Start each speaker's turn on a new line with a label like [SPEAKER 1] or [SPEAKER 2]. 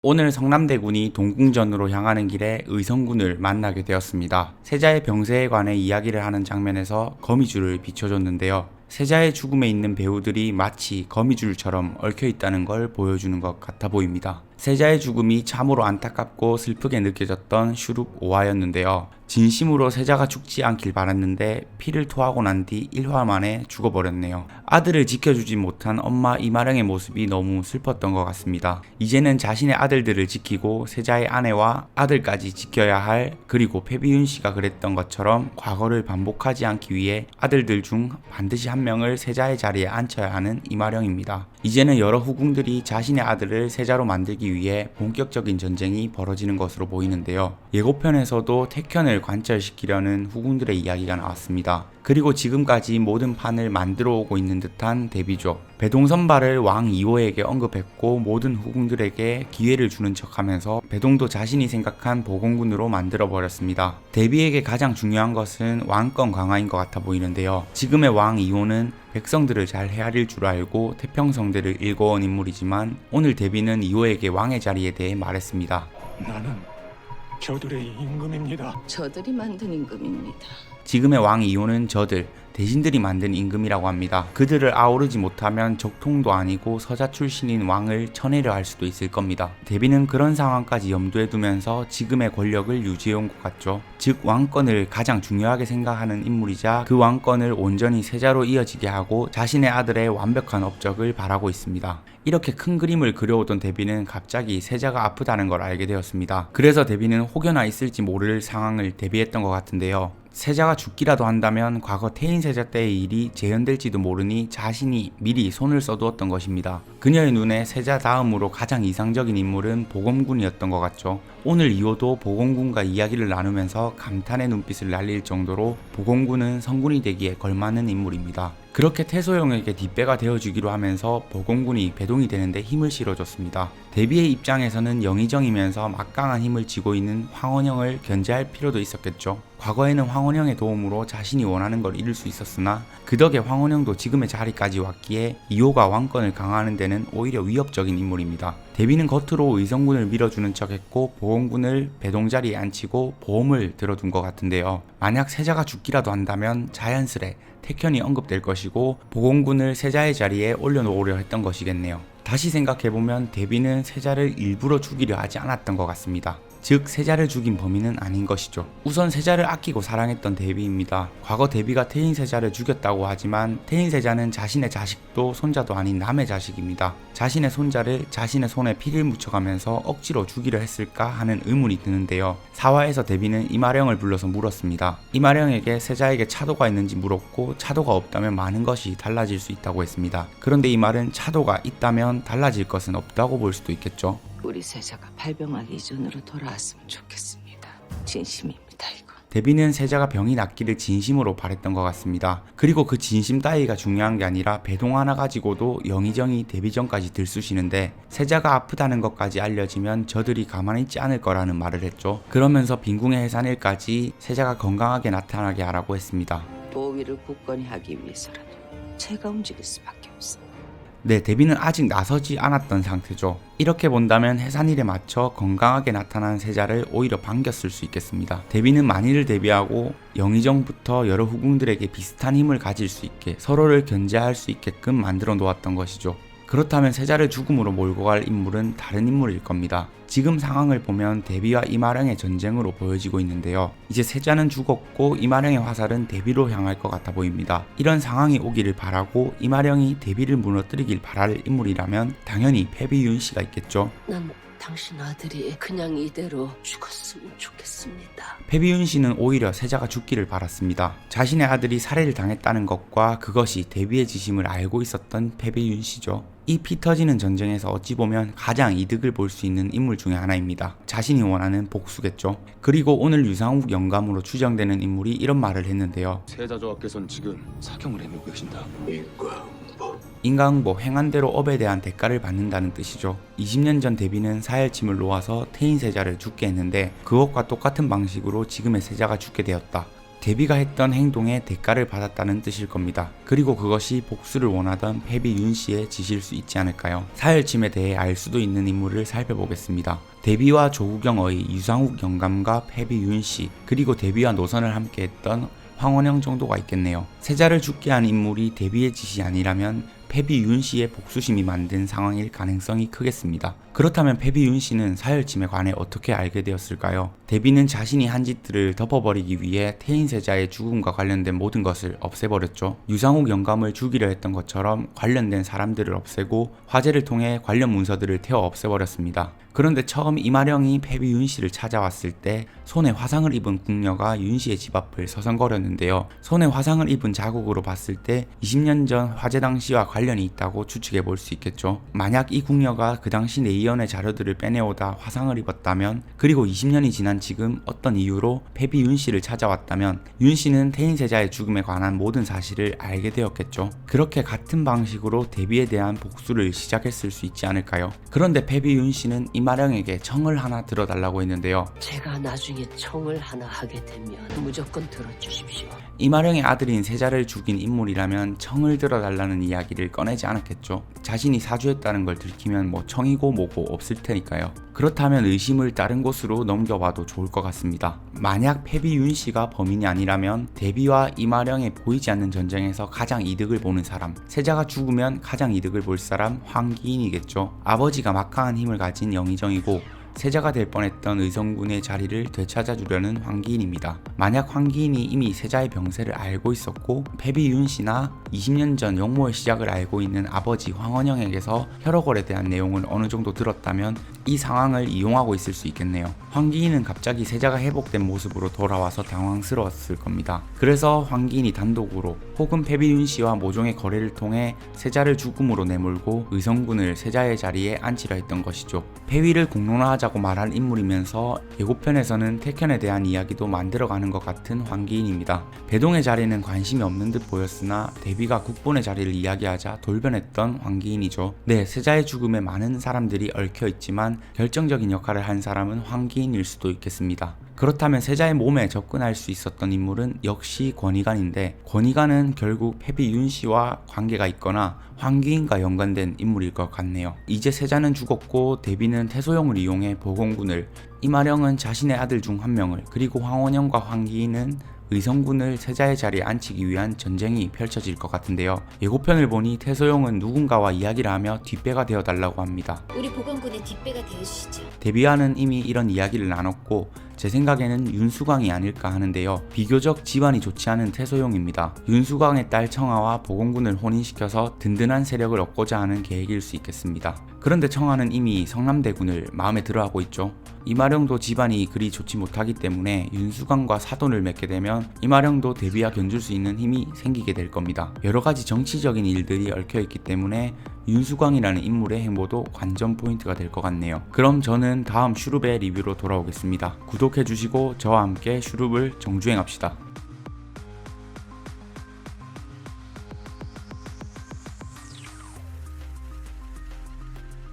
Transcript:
[SPEAKER 1] 오늘 성남대군이 동궁전으로 향하는 길에 의성군을 만나게 되었습니다. 세자의 병세에 관해 이야기를 하는 장면에서 거미줄을 비춰줬는데요. 세자의 죽음에 있는 배우들이 마치 거미줄처럼 얽혀있다는 걸 보여주는 것 같아 보입니다. 세자의 죽음이 참으로 안타깝고 슬프게 느껴졌던 슈룹 오화였는데요. 진심으로 세자가 죽지 않길 바랐는데 피를 토하고 난 뒤 1화 만에 죽어버렸네요. 아들을 지켜주지 못한 엄마 이마령의 모습이 너무 슬펐던 것 같습니다. 이제는 자신의 아들들을 지키고 세자의 아내와 아들까지 지켜야 할, 그리고 패비윤 씨가 그랬던 것처럼 과거를 반복하지 않기 위해 아들들 중 반드시 한 명을 세자의 자리에 앉혀야 하는 이마령입니다. 이제는 여러 후궁들이 자신의 아들을 세자로 만들기 위해 본격적인 전쟁이 벌어지는 것으로 보이는데요. 예고편에서도 태견을 관철시키려는 후궁들의 이야기가 나왔습니다. 그리고 지금까지 모든 판을 만들어 오고 있는 듯한 대비죠. 배동선발을 왕 2호에게 언급했고 모든 후궁들에게 기회를 주는 척하면서 배동도 자신이 생각한 보건군으로 만들어 버렸습니다. 대비에게 가장 중요한 것은 왕권 강화인 것 같아 보이는데요. 지금의 왕 2호는 백성들을 잘 헤아릴 줄 알고 태평성대를 일궈온 인물이지만 오늘 대비는 2호에게 왕의 자리에 대해 말했습니다.
[SPEAKER 2] 나는 저들의 임금입니다.
[SPEAKER 3] 저들이 만든 임금입니다.
[SPEAKER 1] 지금의 왕 2호는 저들, 대신들이 만든 임금이라고 합니다. 그들을 아우르지 못하면 적통도 아니고 서자 출신인 왕을 쳐내려 할 수도 있을 겁니다. 대비는 그런 상황까지 염두에 두면서 지금의 권력을 유지해온 것 같죠. 즉 왕권을 가장 중요하게 생각하는 인물이자 그 왕권을 온전히 세자로 이어지게 하고 자신의 아들의 완벽한 업적을 바라고 있습니다. 이렇게 큰 그림을 그려오던 대비는 갑자기 세자가 아프다는 걸 알게 되었습니다. 그래서 대비는 혹여나 있을지 모를 상황을 대비했던 것 같은데요. 세자가 죽기라도 한다면 과거 태인세자 때의 일이 재현될지도 모르니 자신이 미리 손을 써두었던 것입니다. 그녀의 눈에 세자 다음으로 가장 이상적인 인물은 보검군이었던 것 같죠. 오늘 2호도 보검군과 이야기를 나누면서 감탄의 눈빛을 날릴 정도로 보검군은 성군이 되기에 걸맞는 인물입니다. 그렇게 태소영에게 뒷배가 되어주기로 하면서 보검군이 배동이 되는데 힘을 실어줬습니다. 대비의 입장에서는 영의정이면서 막강한 힘을 쥐고 있는 황원영을 견제할 필요도 있었겠죠. 과거에는 황원영의 도움으로 자신이 원하는 걸 이룰 수 있었으나 그 덕에 황원영도 지금의 자리까지 왔기에 2호가 왕권을 강화하는 데는 오히려 위협적인 인물입니다. 대비는 겉으로 의성군을 밀어주는 척했고 보검군을 배동 자리에 앉히고 보험을 들어둔 것 같은데요. 만약 세자가 죽기라도 한다면 자연스레 태견이 언급될 것이고 보검군을 세자의 자리에 올려놓으려 했던 것이겠네요. 다시 생각해보면 대비는 세자를 일부러 죽이려 하지 않았던 것 같습니다. 즉 세자를 죽인 범인은 아닌 것이죠. 우선 세자를 아끼고 사랑했던 대비입니다. 과거 대비가 태인세자를 죽였다고 하지만 태인세자는 자신의 자식도 손자도 아닌 남의 자식입니다. 자신의 손자를 자신의 손에 피를 묻혀가면서 억지로 죽이려 했을까 하는 의문이 드는데요. 사화에서 대비는 이마령을 불러서 물었습니다. 이마령에게 세자에게 차도가 있는지 물었고 차도가 없다면 많은 것이 달라질 수 있다고 했습니다. 그런데 이 말은 차도가 있다면 달라질 것은 없다고 볼 수도 있겠죠.
[SPEAKER 3] 우리 세자가 발병하기 이전으로 돌아왔으면 좋겠습니다. 진심입니다, 이건.
[SPEAKER 1] 대비는 세자가 병이 낫기를 진심으로 바랬던 것 같습니다. 그리고 그 진심 따위가 중요한 게 아니라 배동 하나 가지고도 영의정이 대비전까지 들쑤시는데 세자가 아프다는 것까지 알려지면 저들이 가만히 있지 않을 거라는 말을 했죠. 그러면서 빈궁의 해산일까지 세자가 건강하게 나타나게 하라고 했습니다.
[SPEAKER 3] 보위를 굳건히 하기 위해서라도 제가 움직일 수밖에 없습니다.
[SPEAKER 1] 네, 대비는 아직 나서지 않았던 상태죠. 이렇게 본다면 해산일에 맞춰 건강하게 나타난 세자를 오히려 반겼을 수 있겠습니다. 대비는 만일을 대비하고 영의정부터 여러 후궁들에게 비슷한 힘을 가질 수 있게 서로를 견제할 수 있게끔 만들어 놓았던 것이죠. 그렇다면 세자를 죽음으로 몰고 갈 인물은 다른 인물일 겁니다. 지금 상황을 보면 대비와 이마령의 전쟁으로 보여지고 있는데요. 이제 세자는 죽었고 이마령의 화살은 대비로 향할 것 같아 보입니다. 이런 상황이 오기를 바라고 이마령이 대비를 무너뜨리길 바랄 인물이라면 당연히 패비윤 씨가 있겠죠.
[SPEAKER 3] 난 당신 아들이 그냥 이대로 죽었으면 좋겠습니다.
[SPEAKER 1] 패비윤 씨는 오히려 세자가 죽기를 바랐습니다. 자신의 아들이 살해를 당했다는 것과 그것이 대비의 지심을 알고 있었던 패비윤 씨죠. 이 피 터지는 전쟁에서 어찌 보면 가장 이득을 볼 수 있는 인물 중에 하나입니다. 자신이 원하는 복수겠죠. 그리고 오늘 유상욱 영감으로 추정되는 인물이 이런 말을 했는데요.
[SPEAKER 2] 세자조합께서는 지금 사경을 해내고 계신다.
[SPEAKER 1] 인과응보, 행한 대로 업에 대한 대가를 받는다는 뜻이죠. 20년 전 대비는 사혈침을 놓아서 태인세자를 죽게 했는데 그것과 똑같은 방식으로 지금의 세자가 죽게 되었다. 대비가 했던 행동에 대가를 받았다는 뜻일 겁니다. 그리고 그것이 복수를 원하던 패비 윤씨의 짓일 수 있지 않을까요? 사열침에 대해 알 수도 있는 인물을 살펴보겠습니다. 대비와 조구경의 유상욱 영감과 패비 윤씨, 그리고 대비와 노선을 함께했던 황원영 정도가 있겠네요. 세자를 죽게 한 인물이 대비의 짓이 아니라면 패비 윤씨의 복수심이 만든 상황일 가능성이 크겠습니다. 그렇다면 패비 윤씨는 사열침에 관해 어떻게 알게 되었을까요? 대비는 자신이 한 짓들을 덮어버리기 위해 태인세자의 죽음과 관련된 모든 것을 없애버렸죠. 유상욱 영감을 죽이려 했던 것처럼 관련된 사람들을 없애고 화재를 통해 관련 문서들을 태워 없애버렸습니다. 그런데 처음 이마령이 패비 윤씨를 찾아왔을 때 손에 화상을 입은 궁녀가 윤씨의 집 앞을 서성거렸는데요. 손에 화상을 입은 자국으로 봤을 때 20년 전 화재 당시와 관련이 있다고 추측해 볼 수 있겠죠. 만약 이 궁녀가 그 당시 내이연의 자료들을 빼내오다 화상을 입었다면, 그리고 20년이 지난 지금 어떤 이유로 패비 윤씨를 찾아왔다면 윤씨는 태인세자의 죽음에 관한 모든 사실을 알게 되었겠죠. 그렇게 같은 방식으로 대비에 대한 복수를 시작했을 수 있지 않을까요? 그런데 패비 윤씨는 이마령에게 청을 하나 들어달라고 했는데요.
[SPEAKER 3] 제가 나중에 청을 하나 하게 되면 무조건 들어주십시오.
[SPEAKER 1] 이마령의 아들인 세자를 죽인 인물이라면 청을 들어달라는 이야기를 꺼내지 않았겠죠. 자신이 사주했다는 걸 들키면 뭐 청이고 뭐고 없을 테니까요. 그렇다면 의심을 다른 곳으로 넘겨봐도 좋을 것 같습니다. 만약 패비 윤씨가 범인이 아니라면 대비와 이마령의 보이지 않는 전쟁에서 가장 이득을 보는 사람, 세자가 죽으면 가장 이득을 볼 사람 황기인이겠죠. 아버지가 막강한 힘을 가진 영의정이고 세자가 될 뻔했던 의성군의 자리를 되찾아주려는 황기인입니다. 만약 황기인이 이미 세자의 병세를 알고 있었고 패비 윤씨나 20년 전 용모의 시작을 알고 있는 아버지 황원영에게서 혈허골에 대한 내용을 어느 정도 들었다면 이 상황을 이용하고 있을 수 있겠네요. 황기인은 갑자기 세자가 회복된 모습으로 돌아와서 당황스러웠을 겁니다. 그래서 황기인이 단독으로 혹은 패비 윤씨와 모종의 거래를 통해 세자를 죽음으로 내몰고 의성군을 세자의 자리에 앉히려 했던 것이죠. 패위를 공론화하자고 말한 인물이면서 예고편에서는 태견에 대한 이야기도 만들어가는 것 같은 황기인입니다. 배동의 자리는 관심이 없는 듯 보였으나 대비가 국본의 자리를 이야기하자 돌변했던 황기인이죠. 네, 세자의 죽음에 많은 사람들이 얽혀있지만 결정적인 역할을 한 사람은 황기인일 수도 있겠습니다. 그렇다면 세자의 몸에 접근할 수 있었던 인물은 역시 권희관인데, 권희관은 결국 패비 윤씨와 관계가 있거나 황기인과 연관된 인물일 것 같네요. 이제 세자는 죽었고 대비는 태소용을 이용해 보건군을, 이마령은 자신의 아들 중 한 명을, 그리고 황원영과 황기인은 의성군을 세자의 자리에 앉히기 위한 전쟁이 펼쳐질 것 같은데요. 예고편을 보니 태소용은 누군가와 이야기를 하며 뒷배가 되어달라고 합니다.
[SPEAKER 4] 우리 보건군의 뒷배가 되어주시죠.
[SPEAKER 1] 대비와는 이미 이런 이야기를 나눴고 제 생각에는 윤수광이 아닐까 하는데요. 비교적 집안이 좋지 않은 태소용입니다. 윤수광의 딸 청아와 보건군을 혼인시켜서 든든한 세력을 얻고자 하는 계획일 수 있겠습니다. 그런데 청아는 이미 성남대군을 마음에 들어하고 있죠. 이마령도 집안이 그리 좋지 못하기 때문에 윤수광과 사돈을 맺게 되면 이마령도 대비와 견줄 수 있는 힘이 생기게 될 겁니다. 여러가지 정치적인 일들이 얽혀있기 때문에 윤수광이라는 인물의 행보도 관전 포인트가 될 것 같네요. 그럼 저는 다음 슈룹의 리뷰로 돌아오겠습니다. 구독해주시고 저와 함께 슈룹을 정주행합시다.